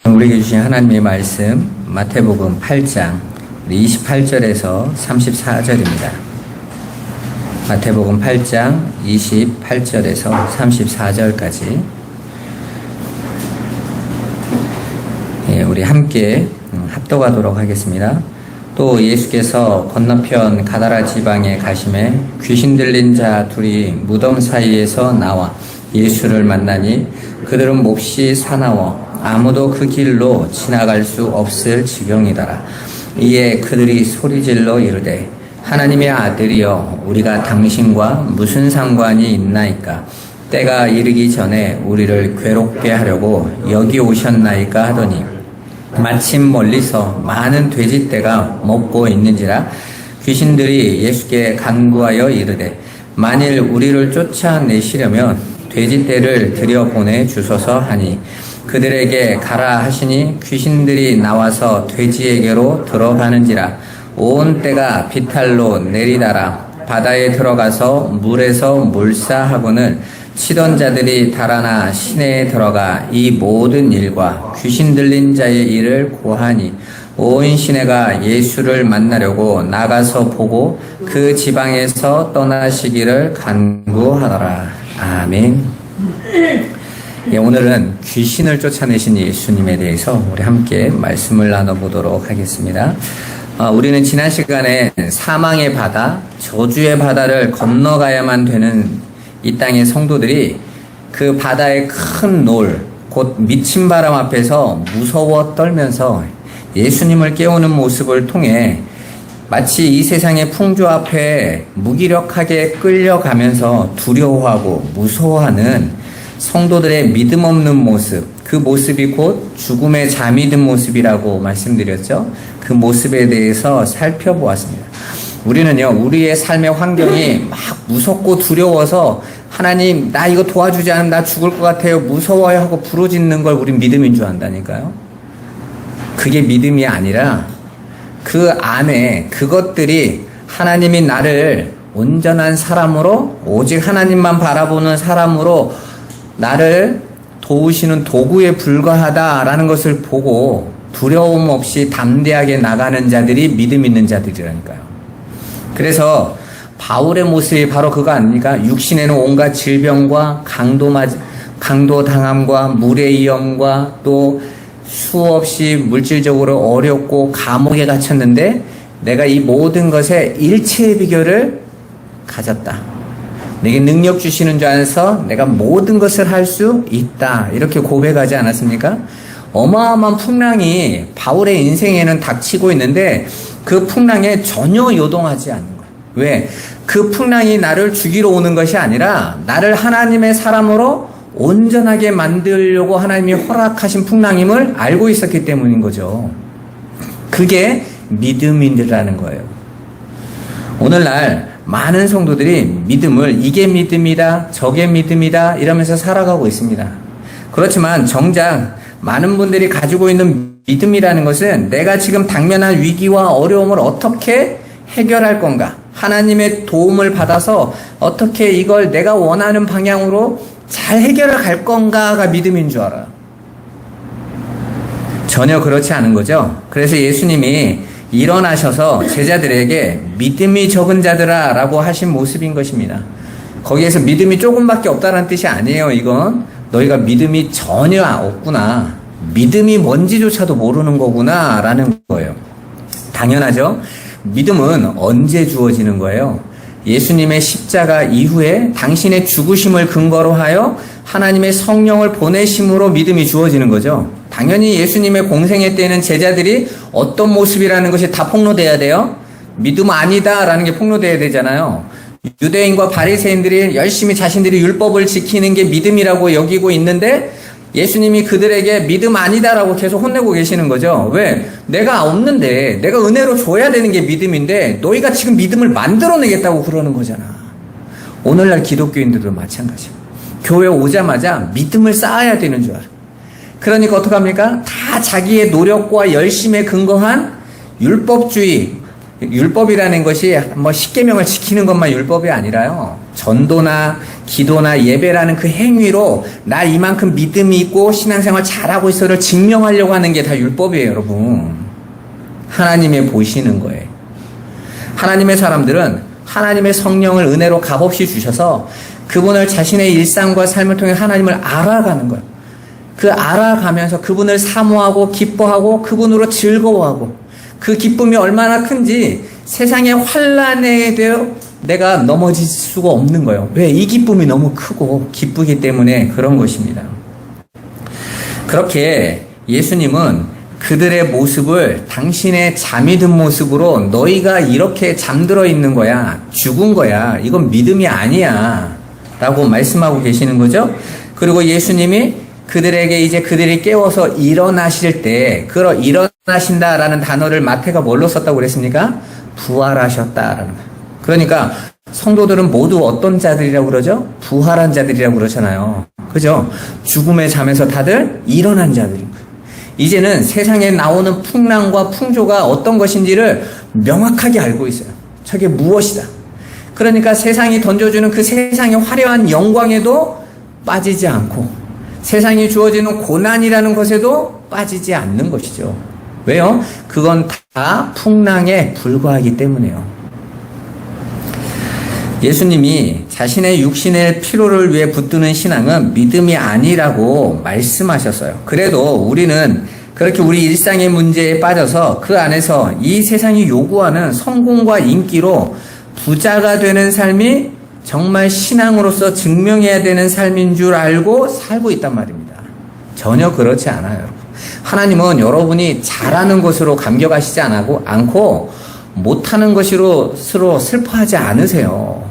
우리에게 주신 하나님의 말씀 마태복음 8장 28절에서 34절입니다. 마태복음 8장 28절에서 34절까지 우리 함께 합독하도록 하겠습니다. 또 예수께서 건너편 가다라 지방에 가심에 귀신 들린 자 둘이 무덤 사이에서 나와 예수를 만나니 그들은 몹시 사나워 아무도 그 길로 지나갈 수 없을 지경이더라. 이에 그들이 소리질러 이르되 하나님의 아들이여 우리가 당신과 무슨 상관이 있나이까? 때가 이르기 전에 우리를 괴롭게 하려고 여기 오셨나이까 하더니 마침 멀리서 많은 돼지떼가 먹고 있는지라 귀신들이 예수께 간구하여 이르되 만일 우리를 쫓아내시려면 돼지떼를 들여보내 주소서 하니 그들에게 가라 하시니 귀신들이 나와서 돼지에게로 들어가는지라 온 떼가 비탈로 내리달아 바다에 들어가서 물에서 몰사하고는 치던 자들이 달아나 시내에 들어가 이 모든 일과 귀신 들린 자의 일을 고하니 온 시내가 예수를 만나려고 나가서 보고 그 지방에서 떠나시기를 간구하더라. 아멘. 오늘은 귀신을 쫓아내신 예수님에 대해서 우리 함께 말씀을 나눠보도록 하겠습니다. 우리는 지난 시간에 사망의 바다, 저주의 바다를 건너가야만 되는 이 땅의 성도들이 그 바다의 큰 놀, 곧 미친 바람 앞에서 무서워 떨면서 예수님을 깨우는 모습을 통해 마치 이 세상의 풍조 앞에 무기력하게 끌려가면서 두려워하고 무서워하는 성도들의 믿음 없는 모습, 그 모습이 곧 죽음에 잠이 든 모습이라고 말씀드렸죠. 그 모습에 대해서 살펴보았습니다. 우리는요, 우리의 삶의 환경이 막 무섭고 두려워서 하나님, 나 이거 도와주지 않으면 나 죽을 것 같아요. 무서워요 하고 부르짖는 걸 우린 믿음인 줄 안다니까요. 그게 믿음이 아니라 그 안에 그것들이 하나님이 나를 온전한 사람으로, 오직 하나님만 바라보는 사람으로 나를 도우시는 도구에 불과하다라는 것을 보고 두려움 없이 담대하게 나가는 자들이 믿음 있는 자들이라니까요. 그래서 바울의 모습이 바로 그거 아닙니까? 육신에는 온갖 질병과 강도 당함과 물의 위험과 또 수없이 물질적으로 어렵고 감옥에 갇혔는데 내가 이 모든 것에 일체의 비결을 가졌다. 내게 능력 주시는 줄 안에서 내가 모든 것을 할 수 있다. 이렇게 고백하지 않았습니까? 어마어마한 풍랑이 바울의 인생에는 닥치고 있는데 그 풍랑에 전혀 요동하지 않는 거예요. 왜? 그 풍랑이 나를 죽이러 오는 것이 아니라 나를 하나님의 사람으로 온전하게 만들려고 하나님이 허락하신 풍랑임을 알고 있었기 때문인 거죠. 그게 믿음인들라는 거예요. 오늘날 많은 성도들이 믿음을 이게 믿음이다, 저게 믿음이다 이러면서 살아가고 있습니다. 그렇지만 정작 많은 분들이 가지고 있는 믿음이라는 것은 내가 지금 당면한 위기와 어려움을 어떻게 해결할 건가? 하나님의 도움을 받아서 어떻게 이걸 내가 원하는 방향으로 잘 해결해 갈 건가가 믿음인 줄 알아요. 전혀 그렇지 않은 거죠. 그래서 예수님이 일어나셔서 제자들에게 믿음이 적은 자들아 라고 하신 모습인 것입니다. 거기에서 믿음이 조금밖에 없다는 뜻이 아니에요. 이건 너희가 믿음이 전혀 없구나. 믿음이 뭔지조차도 모르는 거구나 라는 거예요. 당연하죠. 믿음은 언제 주어지는 거예요? 예수님의 십자가 이후에 당신의 죽으심을 근거로 하여 하나님의 성령을 보내심으로 믿음이 주어지는 거죠. 당연히 예수님의 공생애 때는 제자들이 어떤 모습이라는 것이 다 폭로돼야 돼요. 믿음 아니다 라는 게 폭로돼야 되잖아요. 유대인과 바리새인들이 열심히 자신들이 율법을 지키는 게 믿음이라고 여기고 있는데 예수님이 그들에게 믿음 아니다라고 계속 혼내고 계시는 거죠. 왜? 내가 없는데 내가 은혜로 줘야 되는 게 믿음인데 너희가 지금 믿음을 만들어내겠다고 그러는 거잖아. 오늘날 기독교인들도 마찬가지예요. 교회 오자마자 믿음을 쌓아야 되는 줄 알아. 그러니까 어떡합니까? 다 자기의 노력과 열심에 근거한 율법주의, 율법이라는 것이 뭐 십계명을 지키는 것만 율법이 아니라요. 전도나 기도나 예배라는 그 행위로 나 이만큼 믿음이 있고 신앙생활 잘하고 있어를 증명하려고 하는 게 다 율법이에요, 여러분. 하나님의 보시는 거예요. 하나님의 사람들은 하나님의 성령을 은혜로 값없이 주셔서 그분을 자신의 일상과 삶을 통해 하나님을 알아가는 거예요. 그 알아가면서 그분을 사모하고 기뻐하고 그분으로 즐거워하고 그 기쁨이 얼마나 큰지 세상의 환란에 대해 내가 넘어질 수가 없는 거예요. 왜? 이 기쁨이 너무 크고 기쁘기 때문에 그런 것입니다. 그렇게 예수님은 그들의 모습을 당신의 잠이 든 모습으로 너희가 이렇게 잠들어 있는 거야. 죽은 거야. 이건 믿음이 아니야. 라고 말씀하고 계시는 거죠. 그리고 예수님이 그들에게 이제 그들이 깨워서 일어나실 때, 일어나신다라는 단어를 마태가 뭘로 썼다고 그랬습니까? 부활하셨다라는 거예요. 그러니까 성도들은 모두 어떤 자들이라고 그러죠? 부활한 자들이라고 그러잖아요. 그죠? 죽음의 잠에서 다들 일어난 자들인 거예요. 이제는 세상에 나오는 풍랑과 풍조가 어떤 것인지를 명확하게 알고 있어요. 저게 무엇이다. 그러니까 세상이 던져주는 그 세상의 화려한 영광에도 빠지지 않고 세상이 주어지는 고난이라는 것에도 빠지지 않는 것이죠. 왜요? 그건 다 풍랑에 불과하기 때문에요. 예수님이 자신의 육신의 피로를 위해 붙드는 신앙은 믿음이 아니라고 말씀하셨어요. 그래도 우리는 그렇게 우리 일상의 문제에 빠져서 그 안에서 이 세상이 요구하는 성공과 인기로 부자가 되는 삶이 정말 신앙으로서 증명해야 되는 삶인 줄 알고 살고 있단 말입니다. 전혀 그렇지 않아요, 여러분. 하나님은 여러분이 잘하는 것으로 감격하시지 않고 못하는 것으로 슬퍼하지 않으세요.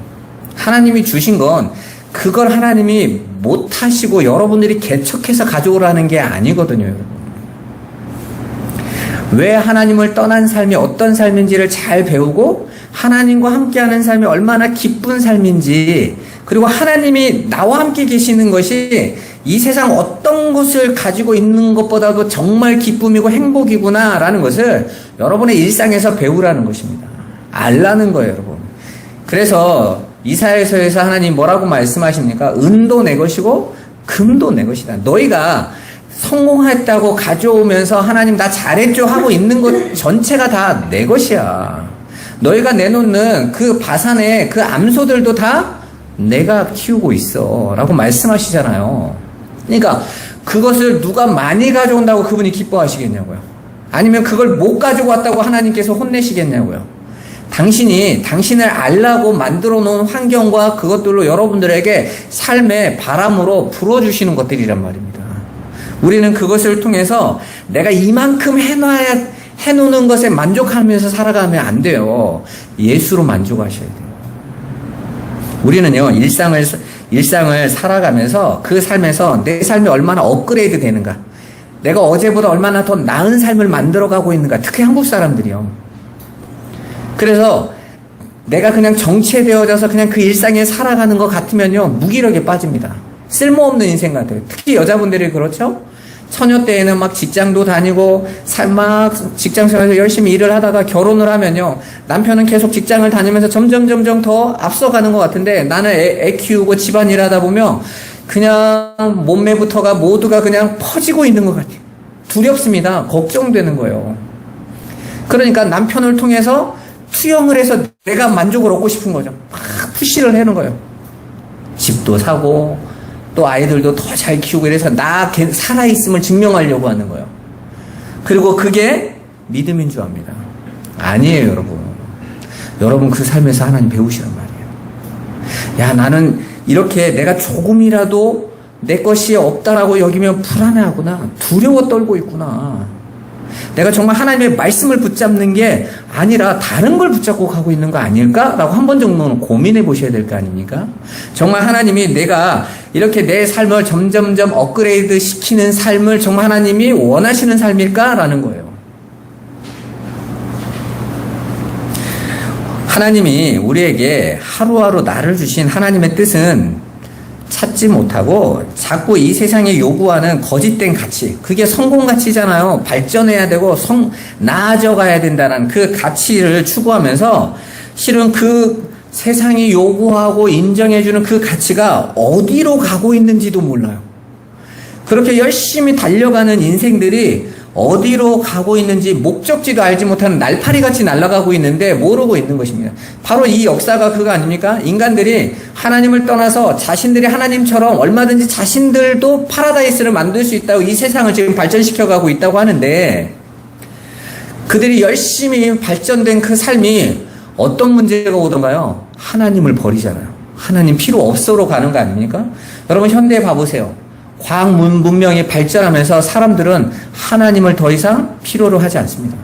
하나님이 주신 건 그걸 하나님이 못하시고 여러분들이 개척해서 가져오라는 게 아니거든요, 여러분. 왜 하나님을 떠난 삶이 어떤 삶인지를 잘 배우고 하나님과 함께하는 삶이 얼마나 기쁜 삶인지, 그리고 하나님이 나와 함께 계시는 것이 이 세상 어떤 것을 가지고 있는 것보다도 정말 기쁨이고 행복이구나라는 것을 여러분의 일상에서 배우라는 것입니다. 알라는 거예요, 여러분. 그래서 이사야서에서 하나님 뭐라고 말씀하십니까? 은도 내 것이고 금도 내 것이다. 너희가 성공했다고 가져오면서 하나님 나 잘했죠 하고 있는 것 전체가 다 내 것이야. 너희가 내놓는 그 바산의 그 암소들도 다 내가 키우고 있어 라고 말씀하시잖아요. 그러니까 그것을 누가 많이 가져온다고 그분이 기뻐하시겠냐고요. 아니면 그걸 못 가지고 왔다고 하나님께서 혼내시겠냐고요. 당신이 당신을 알라고 만들어 놓은 환경과 그것들로 여러분들에게 삶의 바람으로 불어주시는 것들이란 말입니다. 우리는 그것을 통해서 내가 이만큼 해놓는 것에 만족하면서 살아가면 안 돼요. 예수로 만족하셔야 돼요. 우리는요, 일상을 살아가면서 그 삶에서 내 삶이 얼마나 업그레이드 되는가, 내가 어제보다 얼마나 더 나은 삶을 만들어가고 있는가, 특히 한국 사람들이요. 그래서 내가 그냥 정체되어져서 그냥 그 일상에 살아가는 것 같으면요, 무기력에 빠집니다. 쓸모없는 인생 같아요. 특히 여자분들이 그렇죠? 처녀 때에는 막 직장도 다니고 막 직장생활에서 열심히 일을 하다가 결혼을 하면요, 남편은 계속 직장을 다니면서 점점 더 앞서가는 것 같은데 나는 애 키우고 집안일 하다 보면 그냥 몸매부터가 모두가 그냥 퍼지고 있는 것 같아요. 두렵습니다. 걱정되는 거예요. 그러니까 남편을 통해서 투영을 해서 내가 만족을 얻고 싶은 거죠. 막 푸시를 하는 거예요. 집도 사고 또 아이들도 더 잘 키우고 이래서 나 살아있음을 증명하려고 하는 거예요. 그리고 그게 믿음인 줄 압니다. 아니에요, 여러분. 여러분 그 삶에서 하나님 배우시란 말이에요. 야, 나는 이렇게 내가 조금이라도 내 것이 없다라고 여기면 불안해하구나. 두려워 떨고 있구나. 내가 정말 하나님의 말씀을 붙잡는 게 아니라 다른 걸 붙잡고 가고 있는 거 아닐까라고 한 번 정도는 고민해 보셔야 될 거 아닙니까? 정말 하나님이 내가 이렇게 내 삶을 점점점 업그레이드 시키는 삶을 정말 하나님이 원하시는 삶일까라는 거예요. 하나님이 우리에게 하루하루 나를 주신 하나님의 뜻은 찾지 못하고 자꾸 이 세상에 요구하는 거짓된 가치, 그게 성공 가치잖아요. 발전해야 되고 나아져 가야 된다는 그 가치를 추구하면서 실은 그 세상이 요구하고 인정해주는 그 가치가 어디로 가고 있는지도 몰라요. 그렇게 열심히 달려가는 인생들이 어디로 가고 있는지 목적지도 알지 못하는 날파리같이 날아가고 있는데 모르고 있는 것입니다. 바로 이 역사가 그거 아닙니까? 인간들이 하나님을 떠나서 자신들이 하나님처럼 얼마든지 자신들도 파라다이스를 만들 수 있다고 이 세상을 지금 발전시켜가고 있다고 하는데, 그들이 열심히 발전된 그 삶이 어떤 문제가 오던가요? 하나님을 버리잖아요. 하나님 필요 없어로 가는 거 아닙니까? 여러분 현대에 봐보세요. 과학 문명이 발전하면서 사람들은 하나님을 더 이상 필요로 하지 않습니다.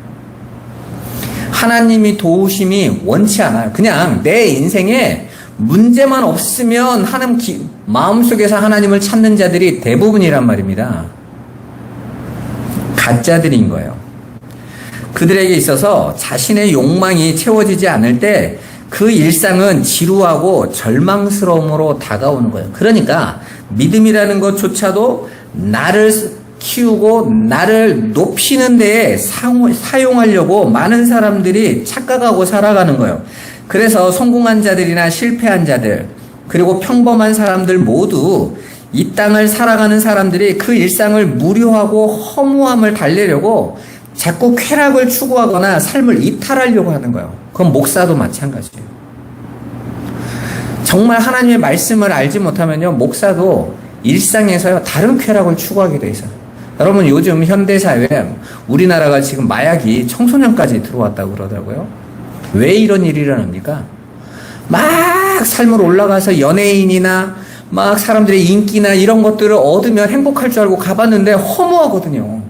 하나님이 도우심이 원치 않아요. 그냥 내 인생에 문제만 없으면 마음속에서 하나님을 찾는 자들이 대부분이란 말입니다. 가짜들인 거예요. 그들에게 있어서 자신의 욕망이 채워지지 않을 때 그 일상은 지루하고 절망스러움으로 다가오는 거예요. 그러니까 믿음이라는 것조차도 나를 키우고 나를 높이는 데에 사용하려고 많은 사람들이 착각하고 살아가는 거예요. 그래서 성공한 자들이나 실패한 자들, 그리고 평범한 사람들 모두 이 땅을 살아가는 사람들이 그 일상을 무료하고 허무함을 달래려고 자꾸 쾌락을 추구하거나 삶을 이탈하려고 하는 거예요. 그건 목사도 마찬가지예요. 정말 하나님의 말씀을 알지 못하면요, 목사도 일상에서요 다른 쾌락을 추구하게 돼 있어요. 여러분 요즘 현대사회에 우리나라가 지금 마약이 청소년까지 들어왔다고 그러더라고요. 왜 이런 일이 일어납니까? 막 삶으로 올라가서 연예인이나 막 사람들의 인기나 이런 것들을 얻으면 행복할 줄 알고 가봤는데 허무하거든요.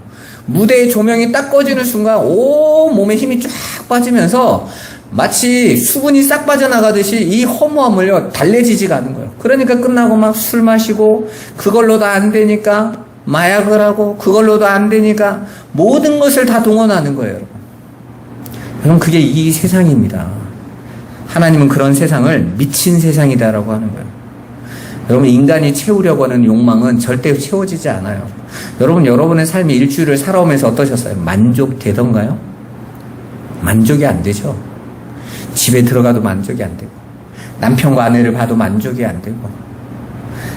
무대의 조명이 딱 꺼지는 순간 온 몸에 힘이 쫙 빠지면서 마치 수분이 싹 빠져나가듯이 이 허무함을요 달래지지가 않은 거예요. 그러니까 끝나고 막 술 마시고, 그걸로도 안 되니까 마약을 하고, 그걸로도 안 되니까 모든 것을 다 동원하는 거예요. 여러분, 여러분 그게 이 세상입니다. 하나님은 그런 세상을 미친 세상이다라고 하는 거예요. 여러분 인간이 채우려고 하는 욕망은 절대 채워지지 않아요. 여러분 여러분의 삶의 일주일을 살아오면서 어떠셨어요? 만족되던가요? 만족이 안 되죠. 집에 들어가도 만족이 안 되고, 남편과 아내를 봐도 만족이 안 되고,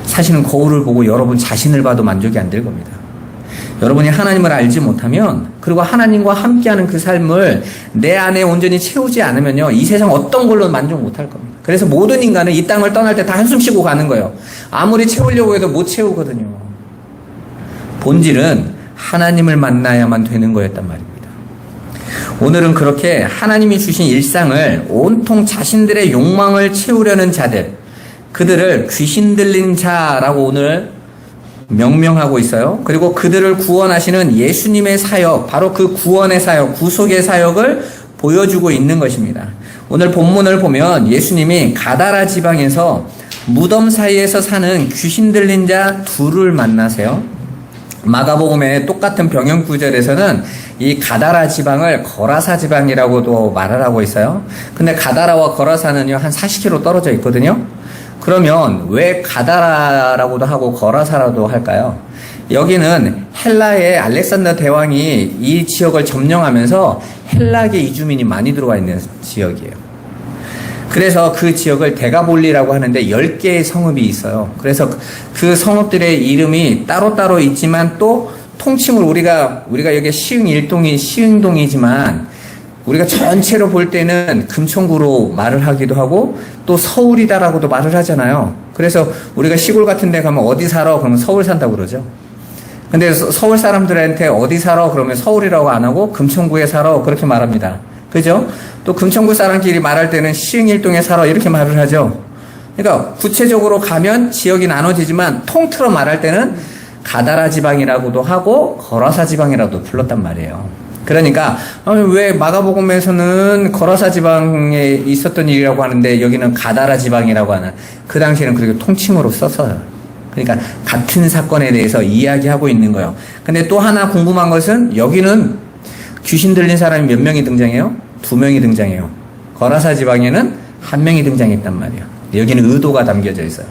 사실은 거울을 보고 여러분 자신을 봐도 만족이 안 될 겁니다. 여러분이 하나님을 알지 못하면, 그리고 하나님과 함께하는 그 삶을 내 안에 온전히 채우지 않으면요, 이 세상 어떤 걸로 만족 못할 겁니다. 그래서 모든 인간은 이 땅을 떠날 때 다 한숨 쉬고 가는 거예요. 아무리 채우려고 해도 못 채우거든요. 본질은 하나님을 만나야만 되는 거였단 말입니다. 오늘은 그렇게 하나님이 주신 일상을 온통 자신들의 욕망을 채우려는 자들, 그들을 귀신 들린 자라고 오늘 명명하고 있어요. 그리고 그들을 구원하시는 예수님의 사역, 바로 그 구원의 사역, 구속의 사역을 보여주고 있는 것입니다. 오늘 본문을 보면 예수님이 가다라 지방에서 무덤 사이에서 사는 귀신 들린 자 둘을 만나세요. 마가복음의 똑같은 병영 구절에서는 이 가다라 지방을 거라사 지방이라고도 말을 하고 있어요. 근데 가다라와 거라사는요 한 40km 떨어져 있거든요. 그러면 왜 가다라라고도 하고 거라사라도 할까요? 여기는 헬라의 알렉산더 대왕이 이 지역을 점령하면서 헬라계 이주민이 많이 들어와 있는 지역이에요. 그래서 그 지역을 데가볼리라고 하는데 10개의 성읍이 있어요. 그래서 그 성읍들의 이름이 따로따로 있지만 또 통칭을 우리가 여기 시흥동이지만 우리가 전체로 볼 때는 금천구로 말을 하기도 하고 또 서울이다라고도 말을 하잖아요. 그래서 우리가 시골 같은 데 가면 어디 살아? 그러면 서울 산다고 그러죠. 근데 서울 사람들한테 어디 살아? 그러면 서울이라고 안 하고 금천구에 살아? 그렇게 말합니다. 그죠? 또 금천구 사람끼리 말할 때는 시흥일동에 살아 이렇게 말을 하죠. 그러니까 구체적으로 가면 지역이 나눠지지만 통틀어 말할 때는 가다라 지방이라고도 하고 거라사 지방이라고도 불렀단 말이에요. 그러니까 왜 마가복음에서는 거라사 지방에 있었던 일이라고 하는데 여기는 가다라 지방이라고 하는, 그 당시에는 그렇게 통칭으로 썼어요. 그러니까 같은 사건에 대해서 이야기하고 있는 거예요. 근데 또 하나 궁금한 것은 여기는 귀신 들린 사람이 몇 명이 등장해요? 2명이 등장해요. 거라사 지방에는 1명이 등장했단 말이에요. 여기는 의도가 담겨져 있어요.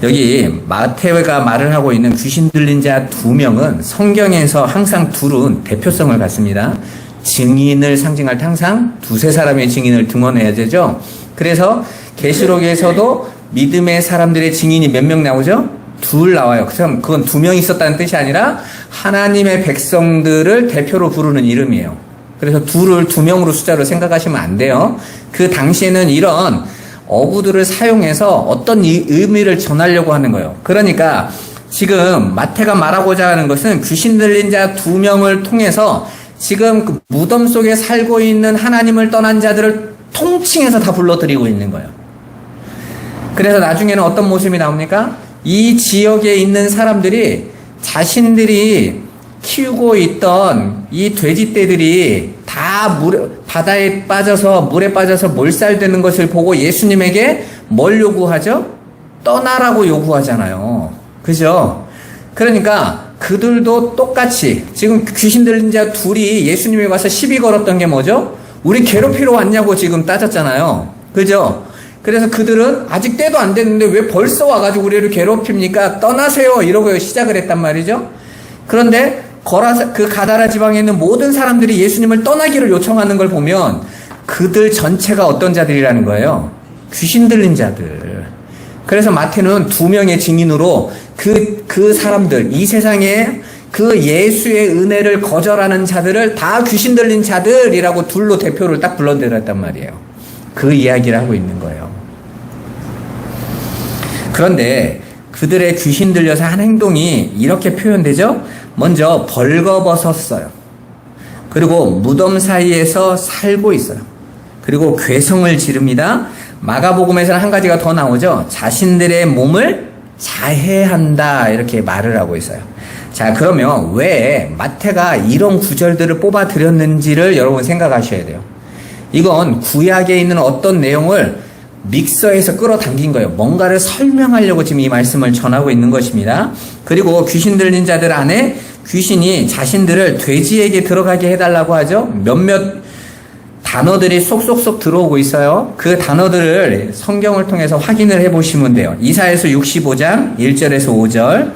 여기 마태가 말을 하고 있는 귀신 들린 자 2명은 성경에서 항상 둘은 대표성을 갖습니다. 증인을 상징할 때 항상 2-3 사람의 증인을 등원해야 되죠. 그래서 계시록에서도 믿음의 사람들의 증인이 몇 명 나오죠? 둘 나와요. 그건 2명 있었다는 뜻이 아니라 하나님의 백성들을 대표로 부르는 이름이에요. 그래서 둘을 2명으로 숫자로 생각하시면 안 돼요. 그 당시에는 이런 어구들을 사용해서 어떤 의미를 전하려고 하는 거예요. 그러니까 지금 마태가 말하고자 하는 것은 귀신 들린 자 2명을 통해서 지금 그 무덤 속에 살고 있는 하나님을 떠난 자들을 통칭해서 다 불러들이고 있는 거예요. 그래서 나중에는 어떤 모습이 나옵니까? 이 지역에 있는 사람들이 자신들이 키우고 있던 이 돼지떼들이 다 바다에 빠져서 물에 빠져서 몰살되는 것을 보고 예수님에게 뭘 요구하죠? 떠나라고 요구하잖아요. 그죠? 그러니까 그들도 똑같이 지금 귀신 들린 자 둘이 예수님에 와서 시비 걸었던 게 뭐죠? 우리 괴롭히러 왔냐고 지금 따졌잖아요. 그죠? 그래서 그들은 아직 때도 안 됐는데 왜 벌써 와가지고 우리를 괴롭힙니까? 떠나세요. 이러고 시작을 했단 말이죠. 그런데 그 가다라 지방에 있는 모든 사람들이 예수님을 떠나기를 요청하는 걸 보면 그들 전체가 어떤 자들이라는 거예요? 귀신 들린 자들. 그래서 마태는 2명의 증인으로 그 사람들, 이 세상에 그 예수의 은혜를 거절하는 자들을 다 귀신 들린 자들이라고 둘로 대표를 딱 불러들였단 말이에요. 그 이야기를 하고 있는 거예요. 그런데 그들의 귀신 들려서 한 행동이 이렇게 표현되죠? 먼저 벌거벗었어요. 그리고 무덤 사이에서 살고 있어요. 그리고 괴성을 지릅니다. 마가복음에서는 한 가지가 더 나오죠. 자신들의 몸을 자해한다 이렇게 말을 하고 있어요. 자, 그러면 왜 마태가 이런 구절들을 뽑아 드렸는지를 여러분 생각하셔야 돼요. 이건 구약에 있는 어떤 내용을 믹서에서 끌어당긴 거예요. 뭔가를 설명하려고 지금 이 말씀을 전하고 있는 것입니다. 그리고 귀신 들린 자들 안에 귀신이 자신들을 돼지에게 들어가게 해달라고 하죠. 몇몇 단어들이 쏙쏙쏙 들어오고 있어요. 그 단어들을 성경을 통해서 확인을 해보시면 돼요. 이사야서 65장 1절에서 5절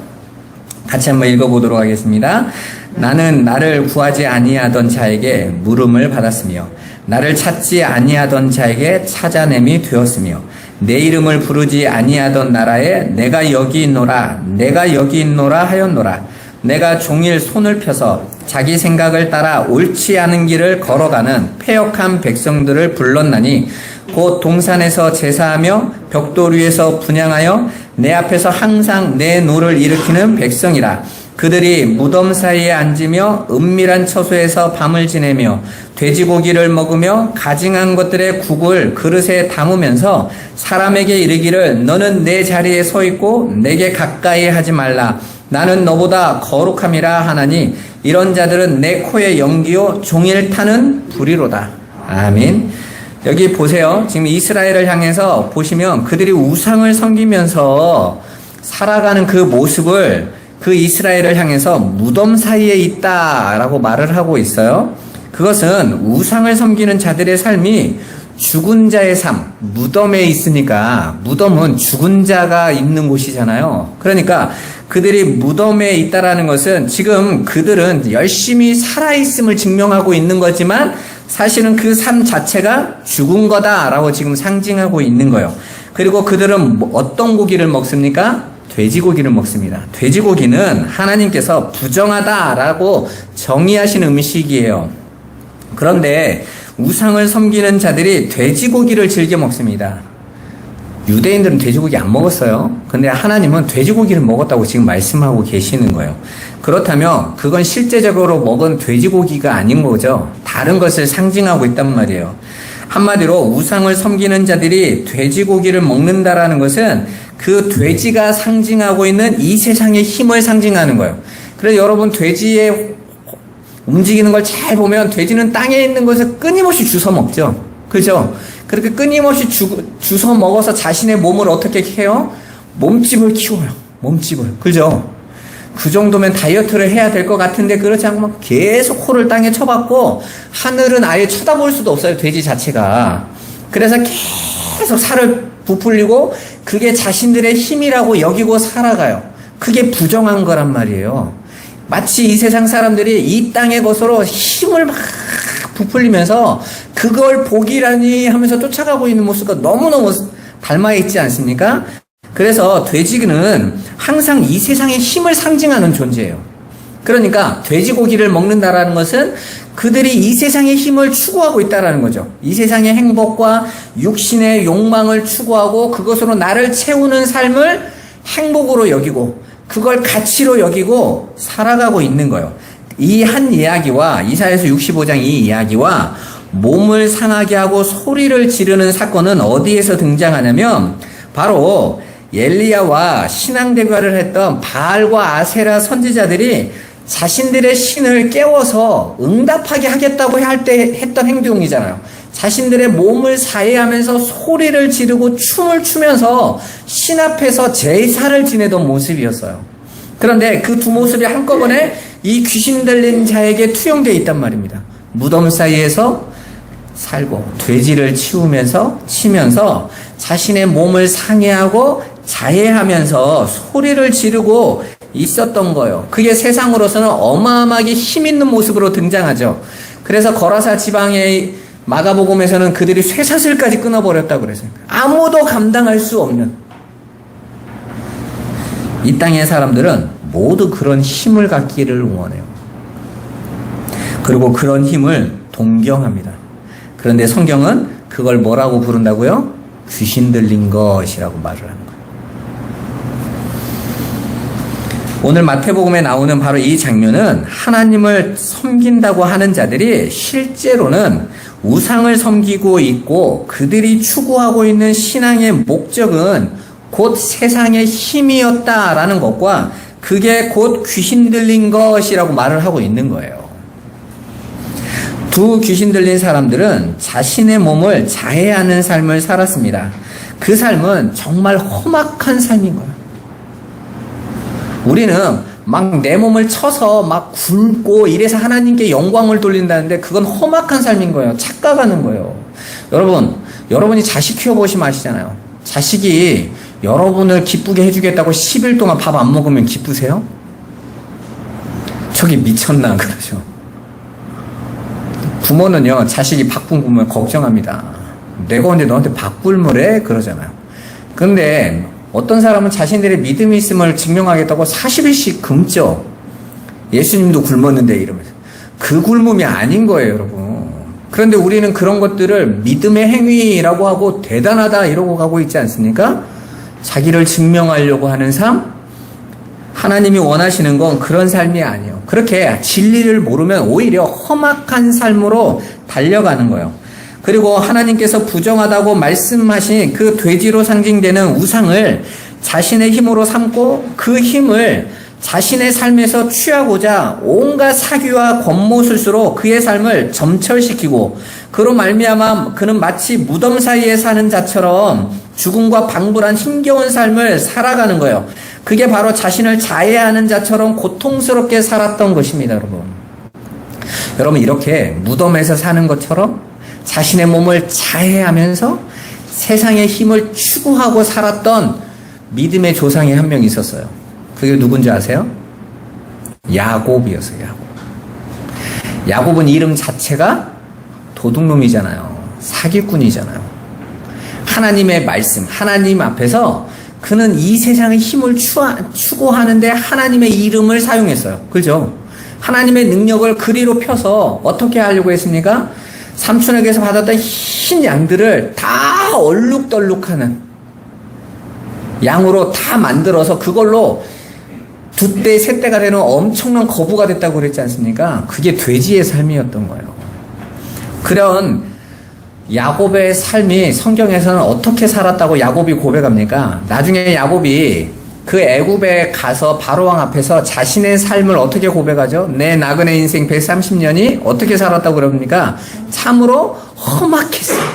같이 한번 읽어보도록 하겠습니다. 나는 나를 구하지 아니하던 자에게 물음을 받았으며 나를 찾지 아니하던 자에게 찾아냄이 되었으며 내 이름을 부르지 아니하던 나라에 내가 여기 있노라 내가 여기 있노라 하였노라. 내가 종일 손을 펴서 자기 생각을 따라 옳지 않은 길을 걸어가는 패역한 백성들을 불렀나니 곧 동산에서 제사하며 벽돌 위에서 분향하여 내 앞에서 항상 내 노를 일으키는 백성이라. 그들이 무덤 사이에 앉으며 은밀한 처소에서 밤을 지내며 돼지고기를 먹으며 가증한 것들의 국을 그릇에 담으면서 사람에게 이르기를 너는 내 자리에 서 있고 내게 가까이 하지 말라. 나는 너보다 거룩함이라 하나니 이런 자들은 내 코의 연기요 종일 타는 불이로다. 아멘. 여기 보세요. 지금 이스라엘을 향해서 보시면 그들이 우상을 섬기면서 살아가는 그 모습을 그 이스라엘을 향해서 무덤 사이에 있다라고 말을 하고 있어요. 그것은 우상을 섬기는 자들의 삶이 죽은 자의 삶, 무덤에 있으니까 무덤은 죽은 자가 있는 곳이잖아요. 그러니까 그들이 무덤에 있다라는 것은 지금 그들은 열심히 살아있음을 증명하고 있는 거지만 사실은 그 삶 자체가 죽은 거다라고 지금 상징하고 있는 거예요. 그리고 그들은 어떤 고기를 먹습니까? 돼지고기를 먹습니다. 돼지고기는 하나님께서 부정하다라고 정의하신 음식이에요. 그런데 우상을 섬기는 자들이 돼지고기를 즐겨 먹습니다. 유대인들은 돼지고기 안 먹었어요. 근데 하나님은 돼지고기를 먹었다고 지금 말씀하고 계시는 거예요. 그렇다면 그건 실제적으로 먹은 돼지고기가 아닌 거죠. 다른 것을 상징하고 있단 말이에요. 한마디로 우상을 섬기는 자들이 돼지고기를 먹는다라는 것은 그 돼지가 상징하고 있는 이 세상의 힘을 상징하는 거예요. 그래서 여러분 돼지의 움직이는 걸 잘 보면 돼지는 땅에 있는 것을 끊임없이 주워 먹죠. 그죠? 그렇게 끊임없이 주워 먹어서 자신의 몸을 어떻게 해요? 몸집을 키워요. 몸집을. 그죠? 그 정도면 다이어트를 해야 될 것 같은데 그렇지 않고 막 계속 코를 땅에 쳐박고 하늘은 아예 쳐다볼 수도 없어요. 돼지 자체가. 그래서 계속 살을 부풀리고 그게 자신들의 힘이라고 여기고 살아가요. 그게 부정한 거란 말이에요. 마치 이 세상 사람들이 이 땅의 것으로 힘을 막 부풀리면서 그걸 복이라니 하면서 쫓아가고 있는 모습과 너무너무 닮아 있지 않습니까? 그래서 돼지는 항상 이 세상의 힘을 상징하는 존재예요. 그러니까 돼지고기를 먹는다라는 것은 그들이 이 세상의 힘을 추구하고 있다라는 거죠. 이 세상의 행복과 육신의 욕망을 추구하고 그것으로 나를 채우는 삶을 행복으로 여기고 그걸 가치로 여기고 살아가고 있는 거예요. 이 한 이야기와 이사야서 65장 이 이야기와 몸을 상하게 하고 소리를 지르는 사건은 어디에서 등장하냐면 바로 엘리야와 신앙 대결을 했던 바알과 아세라 선지자들이 자신들의 신을 깨워서 응답하게 하겠다고 할 때 했던 행동이잖아요. 자신들의 몸을 사해하면서 소리를 지르고 춤을 추면서 신 앞에서 제사를 지내던 모습이었어요. 그런데 그 두 모습이 한꺼번에 이 귀신 들린 자에게 투영되어 있단 말입니다. 무덤 사이에서 살고 돼지를 치면서 자신의 몸을 상해하고 자해하면서 소리를 지르고 있었던 거예요. 그게 세상으로서는 어마어마하게 힘 있는 모습으로 등장하죠. 그래서 거라사 지방의 마가복음에서는 그들이 쇠사슬까지 끊어버렸다고 그랬어요. 아무도 감당할 수 없는. 이 땅의 사람들은 모두 그런 힘을 갖기를 원해요. 그리고 그런 힘을 동경합니다. 그런데 성경은 그걸 뭐라고 부른다고요? 귀신 들린 것이라고 말을 하는 거예요. 오늘 마태복음에 나오는 바로 이 장면은 하나님을 섬긴다고 하는 자들이 실제로는 우상을 섬기고 있고 그들이 추구하고 있는 신앙의 목적은 곧 세상의 힘이었다라는 것과 그게 곧 귀신 들린 것이라고 말을 하고 있는 거예요. 두 귀신 들린 사람들은 자신의 몸을 자해하는 삶을 살았습니다. 그 삶은 정말 험악한 삶인 거예요. 우리는 막 내 몸을 쳐서 막 굶고 이래서 하나님께 영광을 돌린다는데 그건 험악한 삶인 거예요. 착각하는 거예요. 여러분이 자식 키워보시면 아시잖아요. 자식이 여러분을 기쁘게 해주겠다고 10일 동안 밥 안 먹으면 기쁘세요? 저기 미쳤나 그러죠. 부모는요, 자식이 밥 굶으면 걱정합니다. 내가 언제 너한테 밥 굶으래? 그러잖아요. 근데 어떤 사람은 자신들의 믿음이 있음을 증명하겠다고 40일씩 굶죠. 예수님도 굶었는데 이러면서. 그 굶음이 아닌 거예요, 여러분. 그런데 우리는 그런 것들을 믿음의 행위라고 하고 대단하다 이러고 가고 있지 않습니까? 자기를 증명하려고 하는 삶? 하나님이 원하시는 건 그런 삶이 아니에요. 그렇게 진리를 모르면 오히려 험악한 삶으로 달려가는 거예요. 그리고 하나님께서 부정하다고 말씀하신 그 돼지로 상징되는 우상을 자신의 힘으로 삼고 그 힘을 자신의 삶에서 취하고자 온갖 사기와 권모술수로 그의 삶을 점철시키고 그로 말미암아 그는 마치 무덤 사이에 사는 자처럼 죽음과 방불한 힘겨운 삶을 살아가는 거예요. 그게 바로 자신을 자해하는 자처럼 고통스럽게 살았던 것입니다, 여러분. 여러분, 이렇게 무덤에서 사는 것처럼 자신의 몸을 자해하면서 세상의 힘을 추구하고 살았던 믿음의 조상이 한 명 있었어요. 그게 누군지 아세요? 야곱이었어요. 야곱은 이름 자체가 도둑놈이잖아요. 사기꾼이잖아요. 하나님의 말씀, 하나님 앞에서 그는 이 세상의 힘을 추구하는데 하나님의 이름을 사용했어요. 그죠? 하나님의 능력을 그리로 펴서 어떻게 하려고 했습니까? 삼촌에게서 받았던 흰 양들을 다 얼룩덜룩하는 양으로 다 만들어서 그걸로 두 대, 세 대가 되는 엄청난 거부가 됐다고 그랬지 않습니까? 그게 돼지의 삶이었던 거예요. 그런 야곱의 삶이 성경에서는 어떻게 살았다고 야곱이 고백합니까? 나중에 야곱이 그 애굽에 가서 바로왕 앞에서 자신의 삶을 어떻게 고백하죠? 내 나그네 인생 130년이 어떻게 살았다고 그럽니까? 참으로 험악했어요.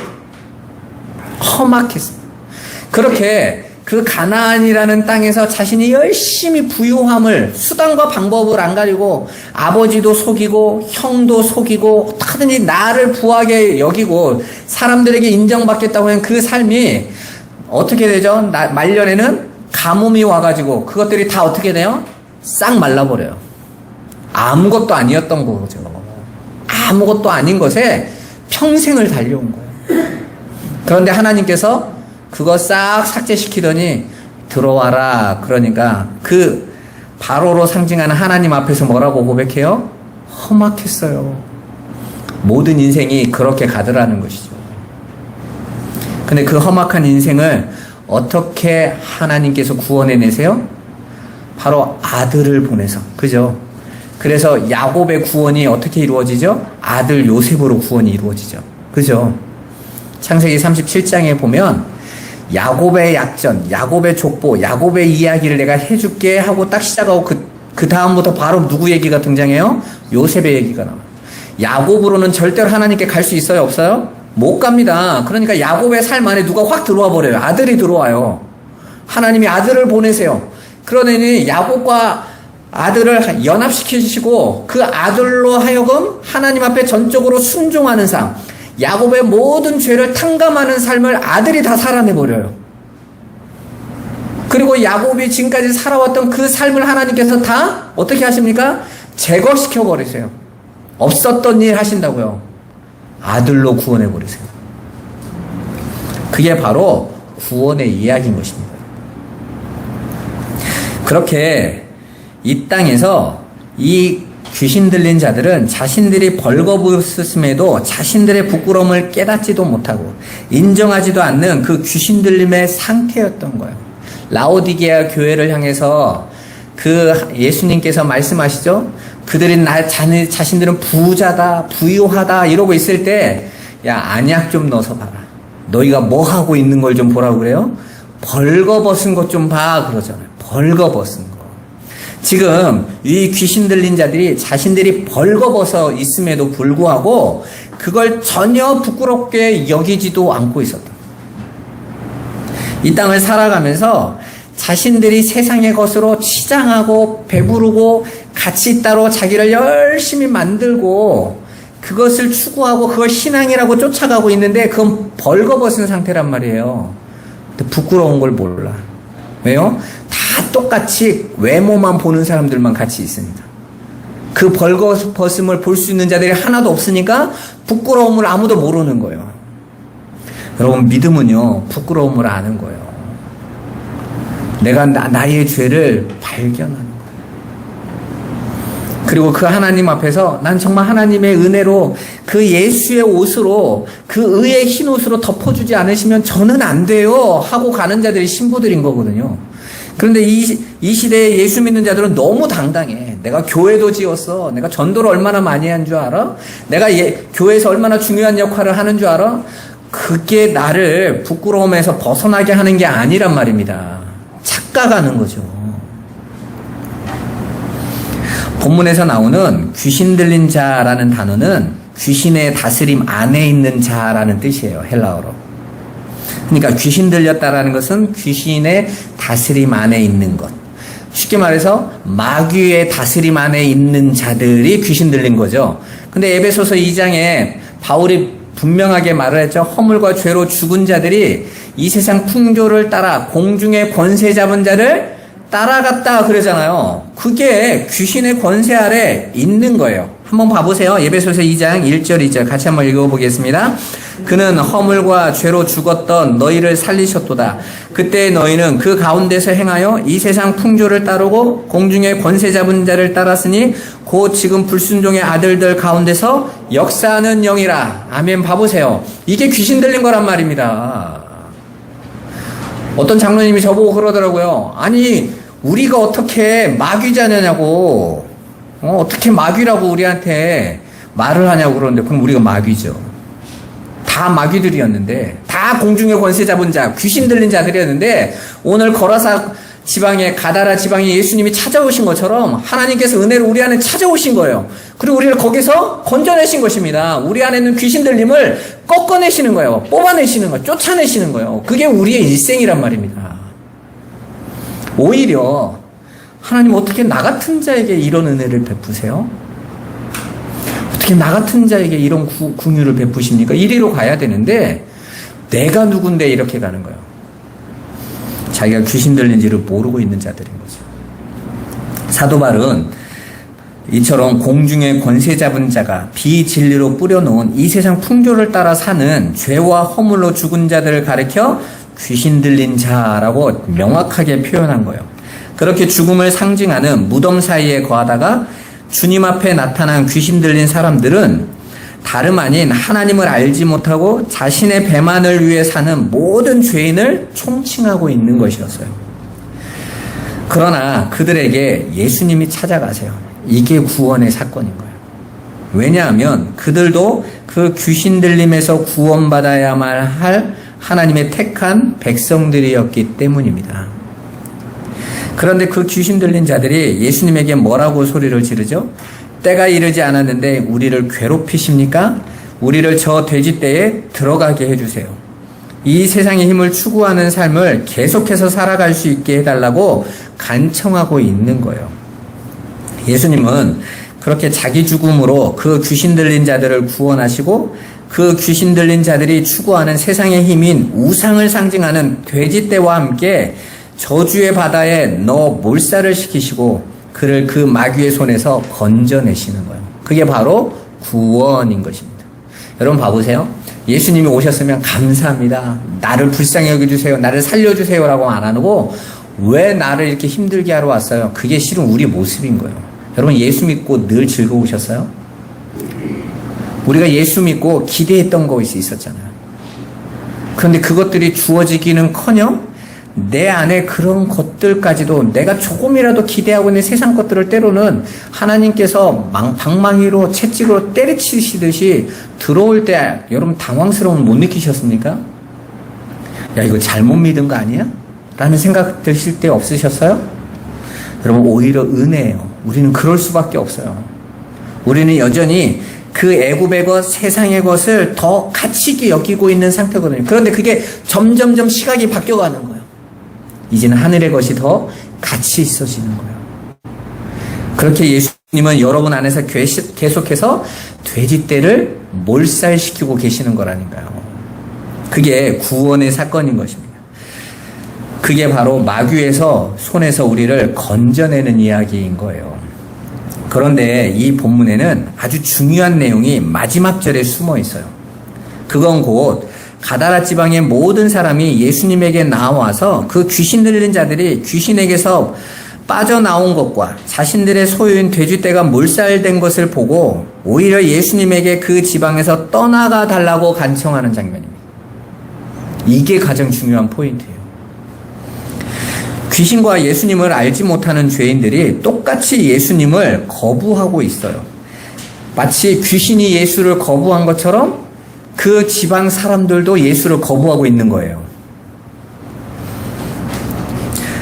그렇게 그 가나안이라는 땅에서 자신이 열심히 부유함을 수단과 방법을 안 가리고 아버지도 속이고 형도 속이고 어떻게든지 나를 부하게 여기고 사람들에게 인정받겠다고 하는 그 삶이 어떻게 되죠? 말년에는 가뭄이 와가지고 그것들이 다 어떻게 돼요? 싹 말라버려요. 아무것도 아니었던 거죠. 아무것도 아닌 것에 평생을 달려온 거예요. 그런데 하나님께서 그거 싹 삭제시키더니 들어와라. 그러니까 그 바로로 상징하는 하나님 앞에서 뭐라고 고백해요? 험악했어요. 모든 인생이 그렇게 가더라는 것이죠. 근데 그 험악한 인생을 어떻게 하나님께서 구원해내세요? 바로 아들을 보내서. 그죠? 그래서 야곱의 구원이 어떻게 이루어지죠? 아들 요셉으로 구원이 이루어지죠. 그죠? 창세기 37장에 보면 야곱의 약전, 야곱의 족보, 야곱의 이야기를 내가 해줄게 하고 딱 시작하고 그 다음부터 바로 누구 얘기가 등장해요? 요셉의 얘기가 나와요. 야곱으로는 절대로 하나님께 갈 수 있어요? 없어요? 못 갑니다. 그러니까 야곱의 삶 안에 누가 확 들어와 버려요. 아들이 들어와요. 하나님이 아들을 보내세요. 그러더니 야곱과 아들을 연합시키시고 그 아들로 하여금 하나님 앞에 전적으로 순종하는 삶, 야곱의 모든 죄를 탕감하는 삶을 아들이 다 살아내버려요. 그리고 야곱이 지금까지 살아왔던 그 삶을 하나님께서 다 어떻게 하십니까? 제거시켜버리세요. 없었던 일 하신다고요. 아들로 구원해버리세요. 그게 바로 구원의 이야기인 것입니다. 그렇게 이 땅에서 이 귀신 들린 자들은 자신들이 벌거벗었음에도 자신들의 부끄러움을 깨닫지도 못하고 인정하지도 않는 그 귀신 들림의 상태였던 거예요. 라오디게아 교회를 향해서 그 예수님께서 말씀하시죠. 그들이 자신들은 부자다, 부유하다 이러고 있을 때, 야, 안약 좀 넣어서 봐라. 너희가 뭐 하고 있는 걸 좀 보라고 그래요? 벌거벗은 것 좀 봐 그러잖아요. 벌거벗은 거. 지금 이 귀신 들린 자들이 자신들이 벌거벗어 있음에도 불구하고 그걸 전혀 부끄럽게 여기지도 않고 있었다. 이 땅을 살아가면서 자신들이 세상의 것으로 치장하고 배부르고 가치 따로 자기를 열심히 만들고 그것을 추구하고 그걸 신앙이라고 쫓아가고 있는데 그건 벌거벗은 상태란 말이에요. 부끄러운 걸 몰라. 왜요? 다 똑같이 외모만 보는 사람들만 같이 있습니다. 그 벌거벗음을 볼 수 있는 자들이 하나도 없으니까 부끄러움을 아무도 모르는 거예요. 여러분, 믿음은요, 부끄러움을 아는 거예요. 내가 나의 죄를 발견하는 거예요. 그리고 그 하나님 앞에서 난 정말 하나님의 은혜로 그 예수의 옷으로 그 의의 흰 옷으로 덮어주지 않으시면 저는 안 돼요 하고 가는 자들이 신부들인 거거든요. 그런데 이 시대에 예수 믿는 자들은 너무 당당해. 내가 교회도 지었어. 내가 전도를 얼마나 많이 한 줄 알아? 내가 교회에서 얼마나 중요한 역할을 하는 줄 알아? 그게 나를 부끄러움에서 벗어나게 하는 게 아니란 말입니다. 착각하는 거죠. 본문에서 나오는 귀신 들린 자라는 단어는 귀신의 다스림 안에 있는 자라는 뜻이에요. 헬라어로. 그러니까 귀신 들렸다라는 것은 귀신의 다스림 안에 있는 것. 쉽게 말해서 마귀의 다스림 안에 있는 자들이 귀신 들린 거죠. 근데 에베소서 2장에 바울이 분명하게 말을 했죠. 허물과 죄로 죽은 자들이 이 세상 풍조를 따라 공중의 권세 잡은 자를 따라갔다 그러잖아요. 그게 귀신의 권세 아래 있는 거예요. 한번 봐보세요. 에베소서 2장 1절 2절 같이 한번 읽어보겠습니다. 그는 허물과 죄로 죽었던 너희를 살리셨도다. 그때 너희는 그 가운데서 행하여 이 세상 풍조를 따르고 공중의 권세 잡은 자를 따랐으니 곧 지금 불순종의 아들들 가운데서 역사하는 영이라. 아멘. 봐보세요. 이게 귀신 들린 거란 말입니다. 어떤 장로님이 저보고 그러더라고요. 아니, 우리가 어떻게 마귀자냐고, 어떻게 마귀라고 우리한테 말을 하냐고 그러는데, 그럼 우리가 마귀죠. 다 마귀들이었는데, 다 공중의 권세 잡은 자, 귀신 들린 자들이었는데, 오늘 거라사 지방에, 가다라 지방에 예수님이 찾아오신 것처럼 하나님께서 은혜로 우리 안에 찾아오신 거예요. 그리고 우리를 거기서 건져내신 것입니다. 우리 안에 있는 귀신 들림을 꺾어내시는 거예요. 뽑아내시는 거예요. 쫓아내시는 거예요. 그게 우리의 일생이란 말입니다. 오히려 하나님 어떻게 나 같은 자에게 이런 은혜를 베푸세요? 어떻게 나 같은 자에게 이런 긍휼을 베푸십니까? 이리로 가야 되는데 내가 누군데 이렇게 가는 거예요. 자기가 귀신 들린지를 모르고 있는 자들인 거죠. 사도 바울은 이처럼 공중의 권세 잡은 자가 비진리로 뿌려놓은 이 세상 풍조를 따라 사는 죄와 허물로 죽은 자들을 가리켜 귀신 들린 자라고 명확하게 표현한 거예요. 그렇게 죽음을 상징하는 무덤 사이에 거하다가 주님 앞에 나타난 귀신 들린 사람들은 다름 아닌 하나님을 알지 못하고 자신의 배만을 위해 사는 모든 죄인을 총칭하고 있는 것이었어요. 그러나 그들에게 예수님이 찾아가세요. 이게 구원의 사건인 거예요. 왜냐하면 그들도 그 귀신 들림에서 구원받아야만 할 하나님의 택한 백성들이었기 때문입니다. 그런데 그 귀신 들린 자들이 예수님에게 뭐라고 소리를 지르죠? 때가 이르지 않았는데 우리를 괴롭히십니까? 우리를 저 돼지떼에 들어가게 해주세요. 이 세상의 힘을 추구하는 삶을 계속해서 살아갈 수 있게 해달라고 간청하고 있는 거예요. 예수님은 그렇게 자기 죽음으로 그 귀신 들린 자들을 구원하시고 그 귀신 들린 자들이 추구하는 세상의 힘인 우상을 상징하는 돼지떼와 함께 저주의 바다에 넣어 몰살을 시키시고 그를 그 마귀의 손에서 건져내시는 거예요. 그게 바로 구원인 것입니다. 여러분 봐보세요. 예수님이 오셨으면 감사합니다. 나를 불쌍히 여겨주세요. 나를 살려주세요. 라고 안 하고 왜 나를 이렇게 힘들게 하러 왔어요? 그게 실은 우리 모습인 거예요. 여러분 예수 믿고 늘 즐거우셨어요? 우리가 예수 믿고 기대했던 것이 있었잖아요. 그런데 그것들이 주어지기는커녕 내 안에 그런 것들까지도 내가 조금이라도 기대하고 있는 세상 것들을 때로는 하나님께서 방망이로 채찍으로 때려치시듯이 들어올 때 여러분 당황스러움 못 느끼셨습니까? 야 이거 잘못 믿은 거 아니야? 라는 생각 드실 때 없으셨어요? 여러분 오히려 은혜예요. 우리는 그럴 수밖에 없어요. 우리는 여전히 그 애굽의 것, 세상의 것을 더 가치 있게 여기고 있는 상태거든요. 그런데 그게 점점점 시각이 바뀌어가는 거예요. 이제는 하늘의 것이 더 가치 있어지는 거예요. 그렇게 예수님은 여러분 안에서 계속해서 돼지떼를 몰살시키고 계시는 거라니까요. 그게 구원의 사건인 것입니다. 그게 바로 마귀에서 손에서 우리를 건져내는 이야기인 거예요. 그런데 이 본문에는 아주 중요한 내용이 마지막 절에 숨어 있어요. 그건 곧 가다라 지방의 모든 사람이 예수님에게 나와서 그 귀신 들린 자들이 귀신에게서 빠져나온 것과 자신들의 소유인 돼지떼가 몰살된 것을 보고 오히려 예수님에게 그 지방에서 떠나가 달라고 간청하는 장면입니다. 이게 가장 중요한 포인트예요. 귀신과 예수님을 알지 못하는 죄인들이 똑같이 예수님을 거부하고 있어요. 마치 귀신이 예수를 거부한 것처럼 그 지방 사람들도 예수를 거부하고 있는 거예요.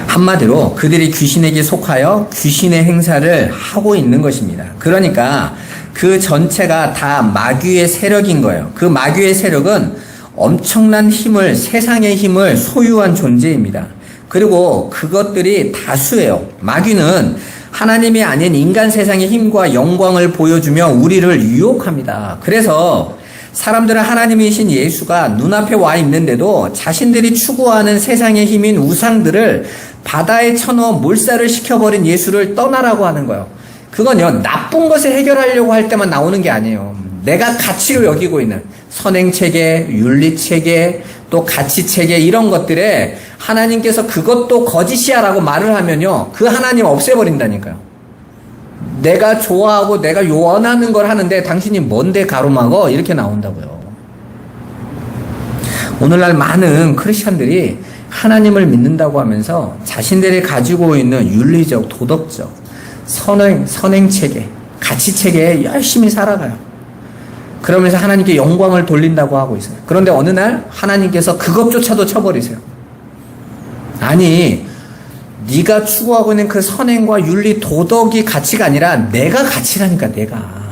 한마디로 그들이 귀신에게 속하여 귀신의 행사를 하고 있는 것입니다. 그러니까 그 전체가 다 마귀의 세력인 거예요. 그 마귀의 세력은 엄청난 힘을, 세상의 힘을 소유한 존재입니다. 그리고 그것들이 다수예요. 마귀는 하나님이 아닌 인간 세상의 힘과 영광을 보여주며 우리를 유혹합니다. 그래서 사람들은 하나님이신 예수가 눈앞에 와 있는데도 자신들이 추구하는 세상의 힘인 우상들을 바다에 쳐넣어 몰살을 시켜버린 예수를 떠나라고 하는 거예요. 그건요, 나쁜 것을 해결하려고 할 때만 나오는 게 아니에요. 내가 가치로 여기고 있는 선행체계, 윤리체계, 또 가치체계 이런 것들에 하나님께서 그것도 거짓이야 라고 말을 하면요, 그 하나님 없애버린다니까요. 내가 좋아하고 내가 원하는 걸 하는데 당신이 뭔데 가로막어? 이렇게 나온다고요. 오늘날 많은 크리스천들이 하나님을 믿는다고 하면서 자신들이 가지고 있는 윤리적, 도덕적, 선행체계, 가치체계에 열심히 살아가요. 그러면서 하나님께 영광을 돌린다고 하고 있어요. 그런데 어느 날 하나님께서 그것조차도 쳐버리세요. 아니, 네가 추구하고 있는 그 선행과 윤리, 도덕이 가치가 아니라 내가 가치라니까, 내가.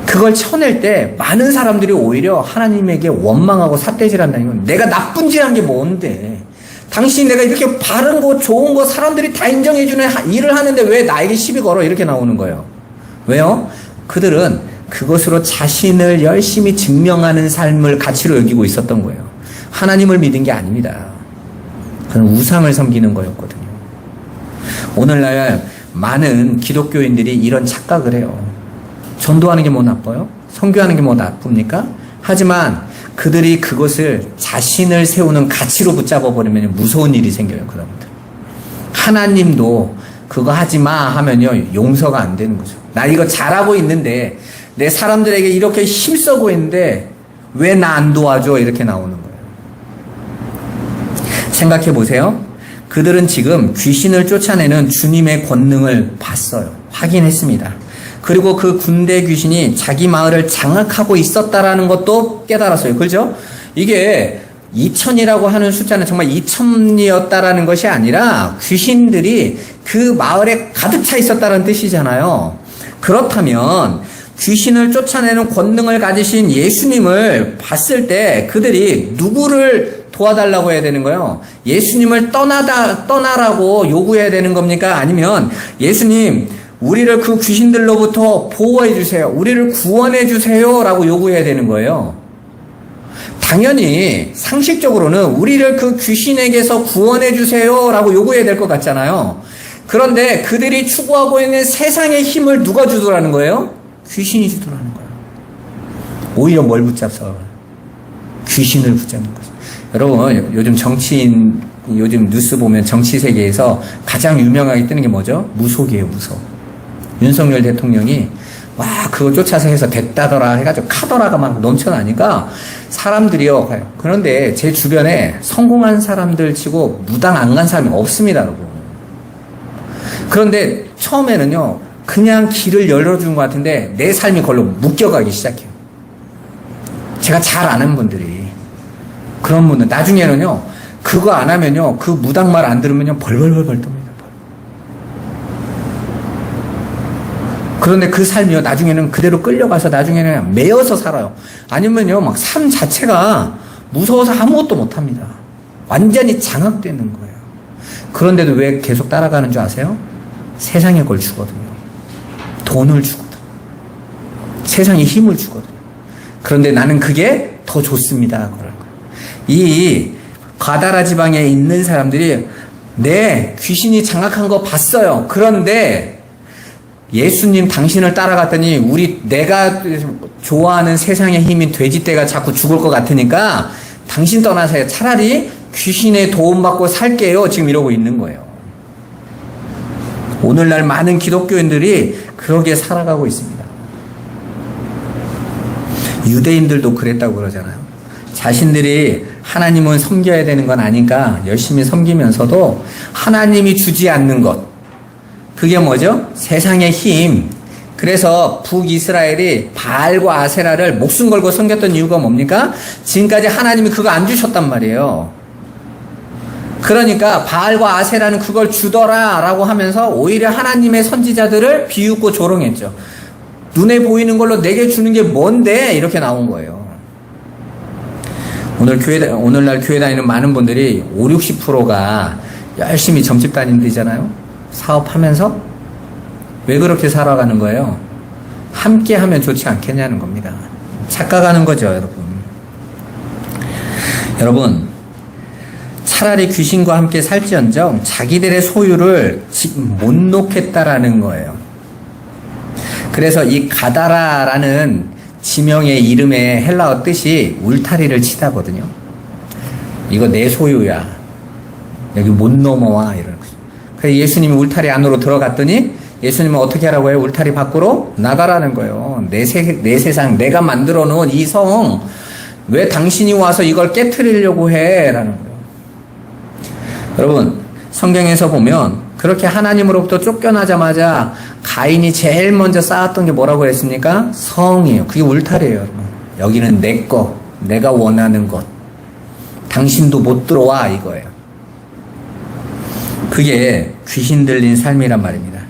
그걸 쳐낼 때 많은 사람들이 오히려 하나님에게 원망하고 삿대질한다는 건 내가 나쁜 짓 한 게 뭔데. 당신이 내가 이렇게 바른 거, 좋은 거 사람들이 다 인정해주는 일을 하는데 왜 나에게 시비 걸어? 이렇게 나오는 거예요. 왜요? 그들은 그것으로 자신을 열심히 증명하는 삶을 가치로 여기고 있었던 거예요. 하나님을 믿은 게 아닙니다. 그건 우상을 섬기는 거였거든요. 오늘날 많은 기독교인들이 이런 착각을 해요. 전도하는 게 뭐 나빠요? 선교하는 게 뭐 나쁩니까? 하지만 그들이 그것을 자신을 세우는 가치로 붙잡아 버리면 무서운 일이 생겨요, 그다음부터. 하나님도 그거 하지 마 하면요, 용서가 안 되는 거죠. 나 이거 잘하고 있는데, 내 사람들에게 이렇게 힘쓰고 있는데, 왜 나 안 도와줘? 이렇게 나오는 거예요. 생각해 보세요. 그들은 지금 귀신을 쫓아내는 주님의 권능을 봤어요. 확인했습니다. 그리고 그 군대 귀신이 자기 마을을 장악하고 있었다라는 것도 깨달았어요. 그렇죠? 이게 2000이라고 하는 숫자는 정말 2000이었다라는 것이 아니라 귀신들이 그 마을에 가득 차 있었다는 뜻이잖아요. 그렇다면 귀신을 쫓아내는 권능을 가지신 예수님을 봤을 때 그들이 누구를 도와달라고 해야 되는 거예요? 예수님을 떠나라고 요구해야 되는 겁니까? 아니면 예수님, 우리를 그 귀신들로부터 보호해 주세요. 우리를 구원해 주세요. 라고 요구해야 되는 거예요. 당연히 상식적으로는 우리를 그 귀신에게서 구원해 주세요. 라고 요구해야 될 것 같잖아요. 그런데 그들이 추구하고 있는 세상의 힘을 누가 주더라는 거예요? 귀신이 주더라는 거예요. 오히려 뭘 붙잡서? 귀신을 붙잡는 거죠. 여러분, 요즘 정치인, 요즘 뉴스 보면 정치 세계에서 가장 유명하게 뜨는 게 뭐죠? 무속이에요, 무속. 윤석열 대통령이 와 그거 쫓아서 해서 됐다더라 해가지고 카더라가 막 넘쳐나니까 사람들이요 가요. 그런데 제 주변에 성공한 사람들 치고 무당 안 간 사람이 없습니다, 여러분. 그런데 처음에는요 그냥 길을 열어준 것 같은데 내 삶이 그걸로 묶여가기 시작해요. 제가 잘 아는 분들이 그런 분들 나중에는요 그거 안 하면요 그 무당 말 안 들으면요 벌벌벌벌 뜹니다. 그런데 그 삶이요, 나중에는 그대로 끌려가서 나중에는 매여서 살아요. 아니면요, 막 삶 자체가 무서워서 아무것도 못 합니다. 완전히 장악되는 거예요. 그런데도 왜 계속 따라가는 줄 아세요? 세상에 걸 주거든요. 돈을 주거든요. 세상에 힘을 주거든요. 그런데 나는 그게 더 좋습니다. 그런 거예요. 이 가다라 지방에 있는 사람들이 네, 귀신이 장악한 거 봤어요. 그런데 예수님 당신을 따라갔더니 내가 좋아하는 세상의 힘인 돼지떼가 자꾸 죽을 것 같으니까 당신 떠나세요. 차라리 귀신의 도움받고 살게요. 지금 이러고 있는 거예요. 오늘날 많은 기독교인들이 그러게 살아가고 있습니다. 유대인들도 그랬다고 그러잖아요. 자신들이 하나님은 섬겨야 되는 건 아니까 열심히 섬기면서도 하나님이 주지 않는 것, 그게 뭐죠? 세상의 힘. 그래서 북이스라엘이 바알과 아세라를 목숨 걸고 섬겼던 이유가 뭡니까? 지금까지 하나님이 그거 안 주셨단 말이에요. 그러니까 바알과 아세라는 그걸 주더라 라고 하면서 오히려 하나님의 선지자들을 비웃고 조롱했죠. 눈에 보이는 걸로 내게 주는 게 뭔데? 이렇게 나온 거예요. 오늘날 교회 다니는 많은 분들이 50-60%가 열심히 점집 다니잖아요. 사업하면서 왜 그렇게 살아가는 거예요? 함께 하면 좋지 않겠냐는 겁니다. 착각하는 거죠, 여러분. 여러분, 차라리 귀신과 함께 살지언정 자기들의 소유를 못 놓겠다라는 거예요. 그래서 이 가다라라는 지명의 이름의 헬라어 뜻이 울타리를 치다거든요. 이거 내 소유야. 여기 못 넘어와. 이러는 거죠. 그래서 예수님이 울타리 안으로 들어갔더니 예수님은 어떻게 하라고 해요? 울타리 밖으로 나가라는 거예요. 내 세상, 내가 만들어 놓은 이 성, 왜 당신이 와서 이걸 깨트리려고 해? 라는 거예요. 여러분, 성경에서 보면 그렇게 하나님으로부터 쫓겨나자마자 가인이 제일 먼저 쌓았던 게 뭐라고 했습니까? 성이에요. 그게 울타리예요, 여러분. 여기는 내 거, 내가 원하는 것. 당신도 못 들어와, 이거예요. 그게 귀신 들린 삶이란 말입니다.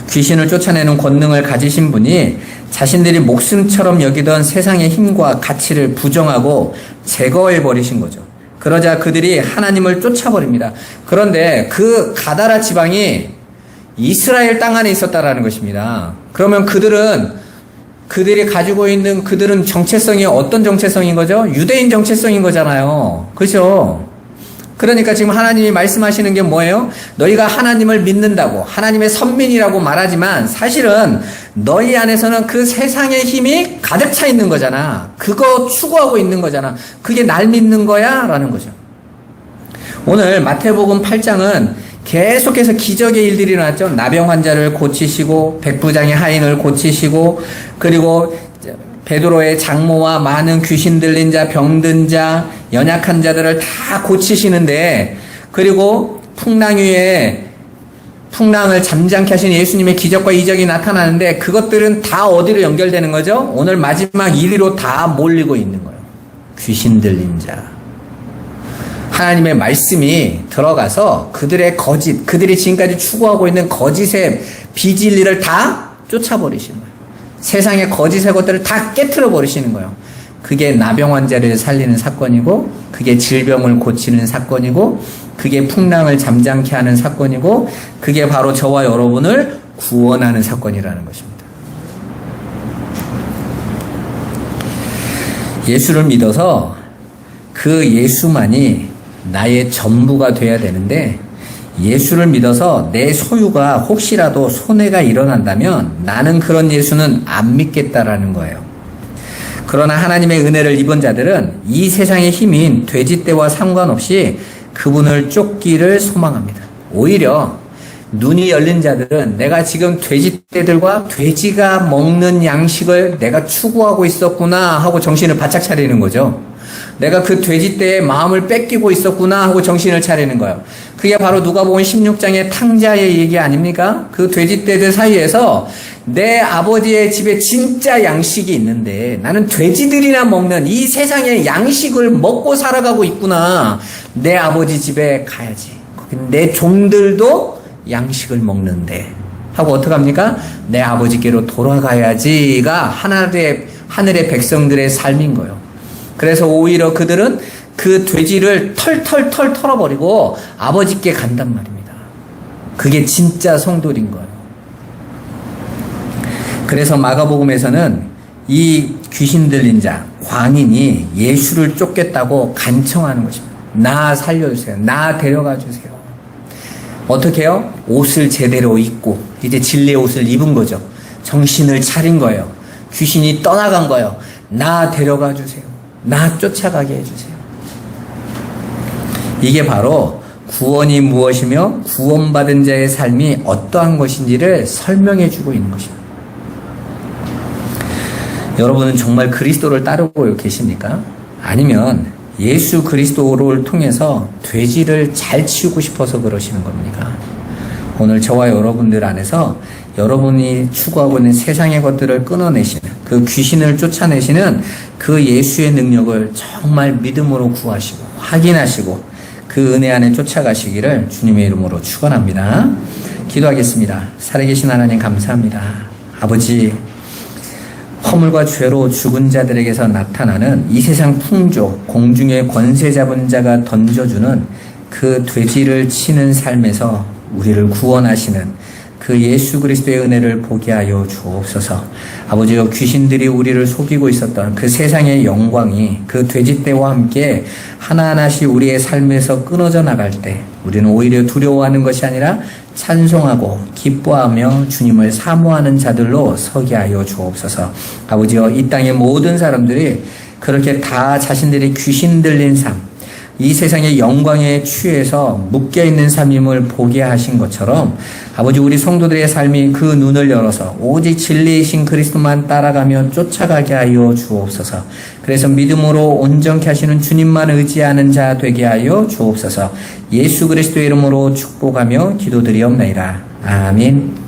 귀신을 쫓아내는 권능을 가지신 분이 자신들이 목숨처럼 여기던 세상의 힘과 가치를 부정하고 제거해 버리신 거죠. 그러자 그들이 하나님을 쫓아버립니다. 그런데 그 가다라 지방이 이스라엘 땅 안에 있었다라는 것입니다. 그러면 그들이 가지고 있는 그들은 정체성이 어떤 정체성인 거죠? 유대인 정체성인 거잖아요. 그렇죠? 그러니까 지금 하나님이 말씀하시는 게 뭐예요? 너희가 하나님을 믿는다고, 하나님의 선민이라고 말하지만 사실은 너희 안에서는 그 세상의 힘이 가득 차 있는 거잖아. 그거 추구하고 있는 거잖아. 그게 날 믿는 거야? 라는 거죠. 오늘 마태복음 8장은 계속해서 기적의 일들이 일어났죠. 나병 환자를 고치시고, 백부장의 하인을 고치시고, 그리고 베드로의 장모와 많은 귀신 들린 자, 병든 자, 연약한 자들을 다 고치시는데, 그리고 풍랑 위에 풍랑을 잠잠케 하신 예수님의 기적과 이적이 나타나는데, 그것들은 다 어디로 연결되는 거죠? 오늘 마지막 1위로 다 몰리고 있는 거예요. 귀신 들린 자. 하나님의 말씀이 들어가서 그들의 거짓, 그들이 지금까지 추구하고 있는 거짓의 비진리를 다 쫓아버리시는 거예요. 세상의 거짓의 것들을 다 깨트려 버리시는 거예요. 그게 나병 환자를 살리는 사건이고, 그게 질병을 고치는 사건이고, 그게 풍랑을 잠잠케 하는 사건이고, 그게 바로 저와 여러분을 구원하는 사건이라는 것입니다. 예수를 믿어서 그 예수만이 나의 전부가 돼야 되는데, 예수를 믿어서 내 소유가 혹시라도 손해가 일어난다면 나는 그런 예수는 안 믿겠다라는 거예요. 그러나 하나님의 은혜를 입은 자들은 이 세상의 힘인 돼지떼와 상관없이 그분을 쫓기를 소망합니다. 오히려 눈이 열린 자들은 내가 지금 돼지떼들과 돼지가 먹는 양식을 내가 추구하고 있었구나 하고 정신을 바짝 차리는 거죠. 내가 그 돼지떼의 마음을 뺏기고 있었구나 하고 정신을 차리는 거예요. 그게 바로 누가복음 16장의 탕자의 얘기 아닙니까? 그 돼지떼들 사이에서 내 아버지의 집에 진짜 양식이 있는데 나는 돼지들이나 먹는 이 세상의 양식을 먹고 살아가고 있구나. 내 아버지 집에 가야지. 내 종들도 양식을 먹는데 하고 어떡합니까? 내 아버지께로 돌아가야지가 하늘의 백성들의 삶인 거예요. 그래서 오히려 그들은 그 돼지를 털털 털어버리고 아버지께 간단 말입니다. 그게 진짜 성도인 거예요. 그래서 마가복음에서는 이 귀신 들린 자, 광인이 예수를 쫓겠다고 간청하는 것입니다. 나 살려주세요. 나 데려가 주세요. 어떻게 해요? 옷을 제대로 입고 이제 진리의 옷을 입은 거죠. 정신을 차린 거예요. 귀신이 떠나간 거예요. 나 데려가 주세요. 나 쫓아가게 해주세요. 이게 바로 구원이 무엇이며 구원받은 자의 삶이 어떠한 것인지를 설명해 주고 있는 것입니다. 여러분은 정말 그리스도를 따르고 계십니까? 아니면 예수 그리스도를 통해서 돼지를 잘 치우고 싶어서 그러시는 겁니까? 오늘 저와 여러분들 안에서 여러분이 추구하고 있는 세상의 것들을 끊어내시는, 그 귀신을 쫓아내시는 그 예수의 능력을 정말 믿음으로 구하시고 확인하시고 그 은혜 안에 쫓아가시기를 주님의 이름으로 축원합니다. 기도하겠습니다. 살아계신 하나님 감사합니다. 아버지, 허물과 죄로 죽은 자들에게서 나타나는 이 세상 풍조, 공중의 권세 잡은 자가 던져주는 그 돼지를 치는 삶에서 우리를 구원하시는 그 예수 그리스도의 은혜를 보게 하여 주옵소서. 아버지여, 귀신들이 우리를 속이고 있었던 그 세상의 영광이 그 돼지떼와 함께 하나하나씩 우리의 삶에서 끊어져 나갈 때 우리는 오히려 두려워하는 것이 아니라 찬송하고 기뻐하며 주님을 사모하는 자들로 서게 하여 주옵소서. 아버지여, 이 땅의 모든 사람들이 그렇게 다 자신들이 귀신 들린 삶, 이 세상의 영광에 취해서 묶여있는 삶임을 보게 하신 것처럼 아버지, 우리 성도들의 삶이 그 눈을 열어서 오직 진리이신 그리스도만 따라가며 쫓아가게 하여 주옵소서. 그래서 믿음으로 온전케 하시는 주님만 의지하는 자 되게 하여 주옵소서. 예수 그리스도의 이름으로 축복하며 기도드리옵나이다. 아멘.